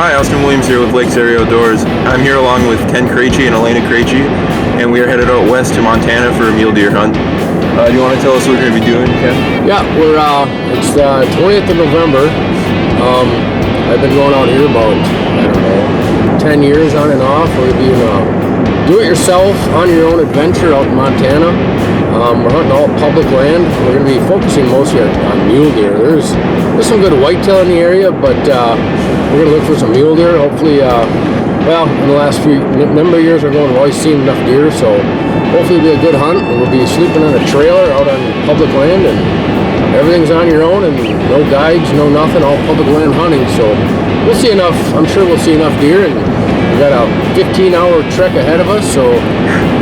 Hi, Austin Williams here with Lakes Area Outdoors. I'm here along with Ken Krejci and Alayna Krejci, and we are headed out west to Montana for a mule deer hunt. Do you want to tell us what we're going to be doing, Ken? Yeah, it's the 20th of November. I've been going out here about, 10 years on and off. We're going to do it yourself on your own adventure out in Montana. We're hunting all public land. We're going to be focusing mostly on mule deer. There's some good whitetail in the area, but we're going to look for some mule deer. Hopefully, in the last number of years we've always seen enough deer, so hopefully it'll be a good hunt. We'll be sleeping on a trailer out on public land, and everything's on your own, and no guides, no nothing, all public land hunting. So we'll see enough. I'm sure we'll see enough deer, and we got a 15-hour trek ahead of us, so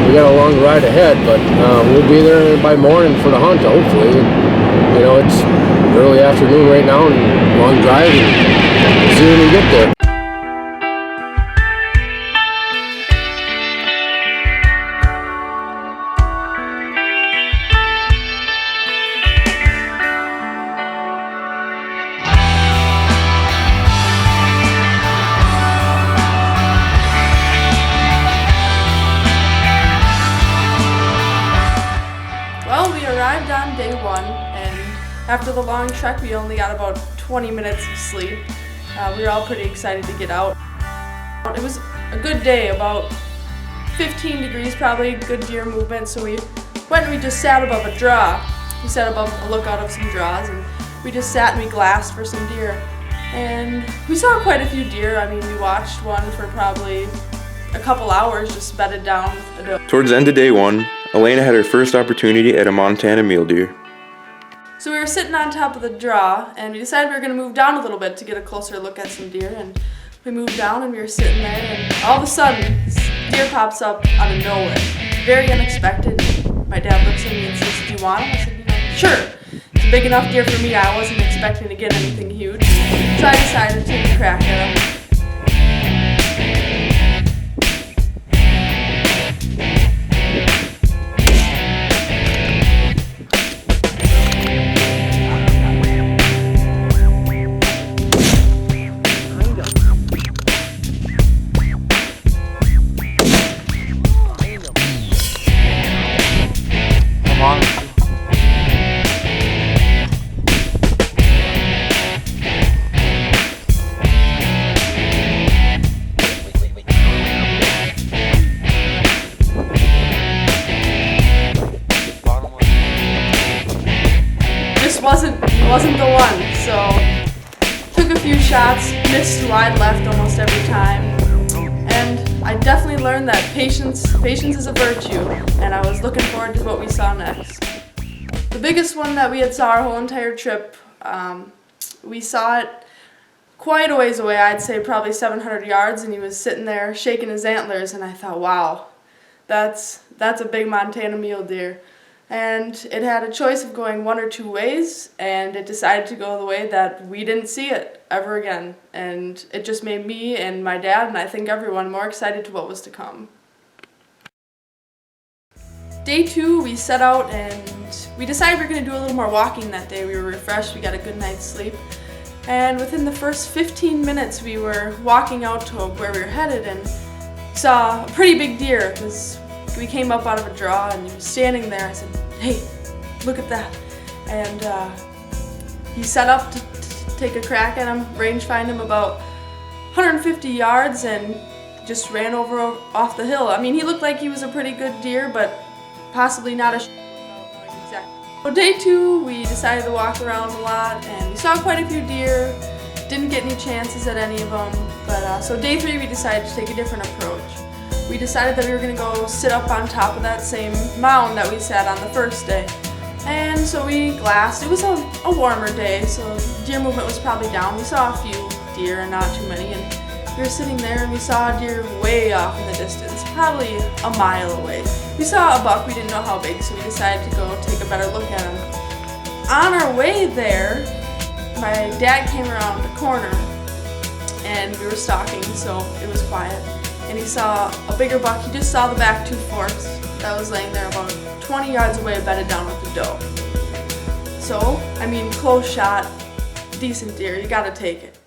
we got a long ride ahead. But we'll be there by morning for the hunt, hopefully. It's early afternoon right now, and long drive, and we'll see when we get there. Well, we arrived on day one, and after the long trek, we only got about 20 minutes of sleep. We were all pretty excited to get out. It was a good day, about 15 degrees probably, good deer movement, so we went and we just sat above a draw. We sat above a lookout of some draws, and we just sat and we glassed for some deer. And we saw quite a few deer. I mean, we watched one for probably a couple hours, just bedded down with the doe. Towards the end of day one, Alayna had her first opportunity at a Montana mule deer. So we were sitting on top of the draw, and we decided we were going to move down a little bit to get a closer look at some deer. And we moved down, and we were sitting there, and all of a sudden, this deer pops up out of nowhere. Very unexpected. My dad looks at me and says, "Do you want him?" I said, "Sure." It's a big enough deer for me. I wasn't expecting to get anything huge. So I decided to take a crack at him. Wasn't the one, so took a few shots, missed wide left almost every time, and I definitely learned that patience is a virtue, and I was looking forward to what we saw next. The biggest one that we had saw our whole entire trip, we saw it quite a ways away. I'd say probably 700 yards, and he was sitting there shaking his antlers, and I thought, wow, that's a big Montana mule deer. And it had a choice of going one or two ways, and it decided to go the way that we didn't see it ever again. And it just made me and my dad, and I think everyone, more excited to what was to come. Day two, we set out and we decided we were going to do a little more walking that day. We were refreshed, we got a good night's sleep. And within the first 15 minutes, we were walking out to where we were headed and saw a pretty big deer. We came up out of a draw and he was standing there. I said, "Hey, look at that." And he set up to take a crack at him, range find him about 150 yards and just ran over off the hill. I mean, he looked like he was a pretty good deer, but possibly not a exactly. So day two, we decided to walk around a lot and we saw quite a few deer. Didn't get any chances at any of them. But so day three, we decided to take a different approach. We decided that we were going to go sit up on top of that same mound that we sat on the first day. And so we glassed. It was a warmer day, so deer movement was probably down. We saw a few deer and not too many. And we were sitting there and we saw a deer way off in the distance, probably a mile away. We saw a buck, we didn't know how big, so we decided to go take a better look at him. On our way there, my dad came around the corner and we were stalking, so it was quiet. And he saw a bigger buck. He just saw the back two forks that was laying there about 20 yards away, bedded down with the doe. So, I mean, close shot, decent deer, you gotta take it.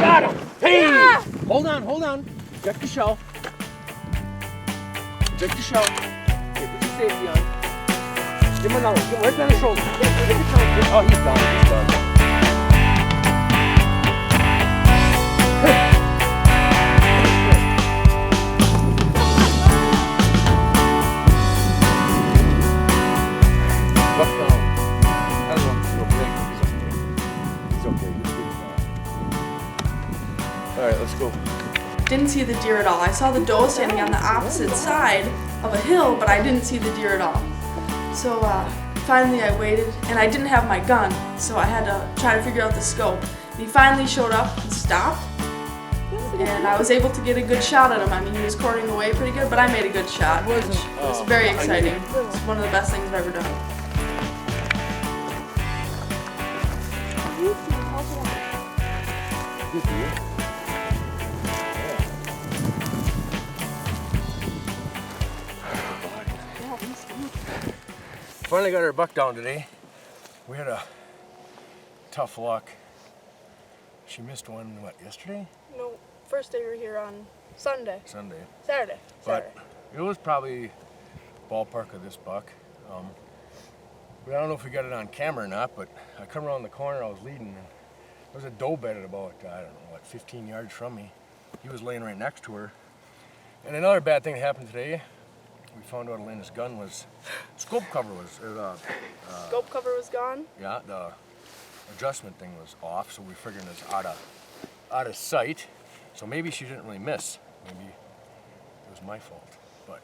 Got him! Hey! Yeah! Hold on. Check the shell. Okay, put your safety on. Give him another. Get right down the shoulder. Oh, he's done. Buck down. I don't know if he's okay. He's okay. All right, let's go. Didn't see the deer at all. I saw the doe standing on the opposite side of a hill, but I didn't see the deer at all. So finally I waited, and I didn't have my gun, so I had to try to figure out the scope. And he finally showed up and stopped, and I was able to get a good shot at him. I mean, he was quartering away pretty good, but I made a good shot, which was very exciting. It's one of the best things I've ever done. Finally got our buck down today. We had a tough luck. She missed one, yesterday? No, first day we were here on Saturday. But it was probably ballpark of this buck. But I don't know if we got it on camera or not, but I come around the corner, I was leading, and there was a doe bed at about, 15 yards from me. He was laying right next to her. And another bad thing that happened today, we found out Alayna's gun was, scope cover was gone? Yeah, the adjustment thing was off, so we figured it was out of sight. So maybe she didn't really miss. Maybe it was my fault. But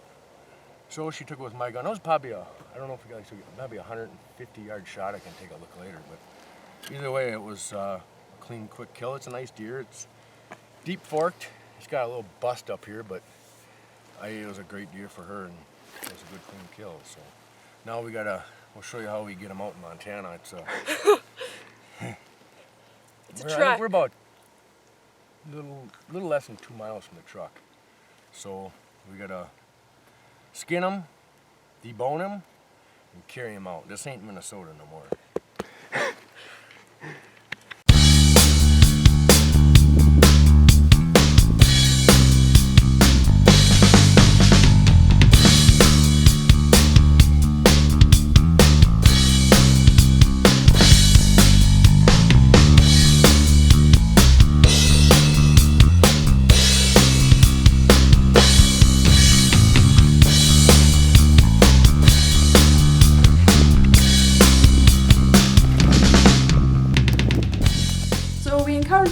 so she took it with my gun. It was probably I don't know if we got maybe a 150-yard shot. I can take a look later. But either way, it was a clean, quick kill. It's a nice deer. It's deep forked. He's got a little bust up here, but it was a great deer for her, and it was a good clean kill. So now we'll show you how we get them out in Montana. It's it's a trek. We're about little less than 2 miles from the truck. So we gotta skin them, debone them, and carry them out. This ain't Minnesota no more.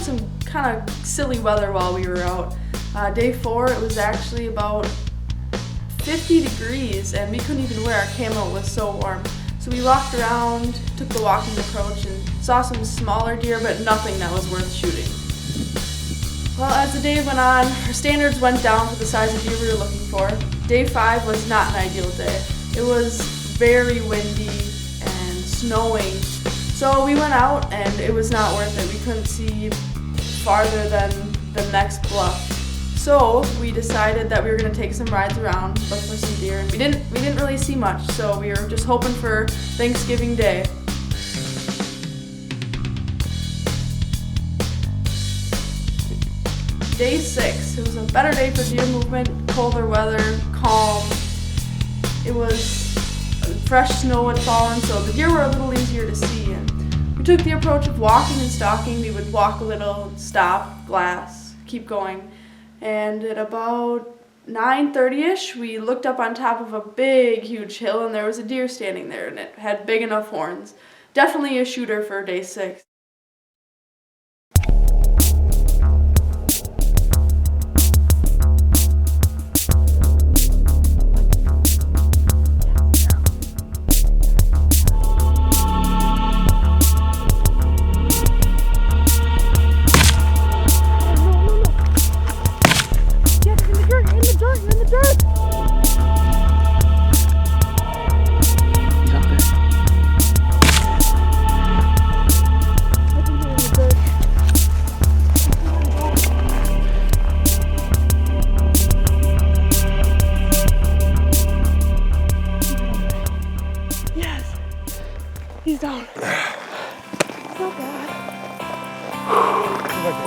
Some kind of silly weather while we were out. Day 4, it was actually about 50 degrees and we couldn't even wear our camo, it was so warm. So we walked around, took the walking approach, and saw some smaller deer, but nothing that was worth shooting. Well, as the day went on, our standards went down for the size of deer we were looking for. Day 5 was not an ideal day. It was very windy and snowing. So we went out and it was not worth it. We couldn't see farther than the next bluff. So we decided that we were going to take some rides around, look for some deer, and we didn't really see much. So we were just hoping for Thanksgiving Day. Day 6, it was a better day for deer movement, colder weather, calm. It was fresh snow had fallen, so the deer were a little easier to see. And we took the approach of walking and stalking. We would walk a little, stop, glass, keep going. And at about 9:30ish, we looked up on top of a big, huge hill, and there was a deer standing there, and it had big enough horns. Definitely a shooter for day 6.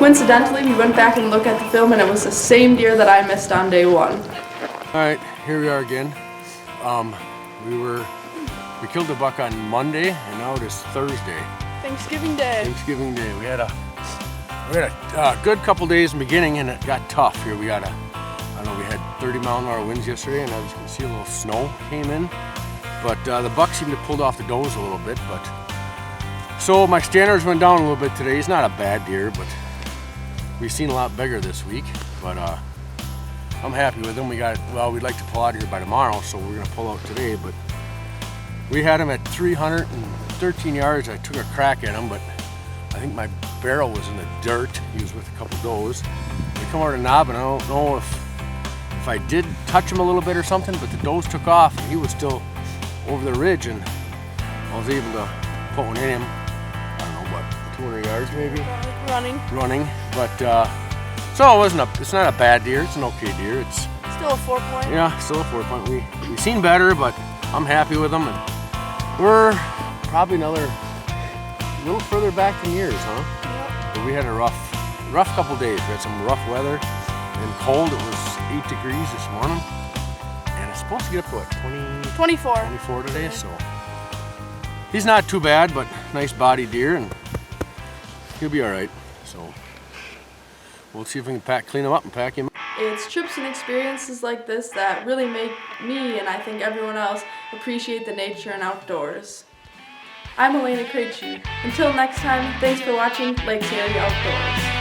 coincidentally, we went back and looked at the film and it was the same deer that I missed on day 1. All right, here we are again. We killed the buck on Monday, and now it is Thursday. Thanksgiving Day. Thanksgiving Day. We had a good couple days in the beginning, and it got tough here. We had I don't know, we had 30-mile-an-hour winds yesterday, and as you can see, a little snow came in. But the buck seemed to have pulled off the does a little bit. But so my standards went down a little bit today. He's not a bad deer, but we've seen a lot bigger this week. But I'm happy with him. We'd like to pull out here by tomorrow, so we're gonna pull out today. But we had him at 313 yards. I took a crack at him, but I think my barrel was in the dirt. He was with a couple does. We come over to knob, and I don't know if I did touch him a little bit or something, but the does took off, and he was still over the ridge, and I was able to put one in him. I don't know, what, 200 yards maybe? Running, but so it's not a bad deer. It's an okay deer. It's Still a 4-point? Yeah, still a 4-point. We've seen better, but I'm happy with them. And we're probably a little further back than years, huh? Yep. But we had a rough couple days. We had some rough weather and cold. It was 8 degrees this morning, and it's supposed to get up to what, 24 today. So he's not too bad, but nice body deer, and he'll be all right. So we'll see if we can clean him up and pack him. It's trips and experiences like this that really make me, and I think everyone else, appreciate the nature and outdoors. I'm Alayna Krejci. Until next time, thanks for watching Lakes Area Outdoors.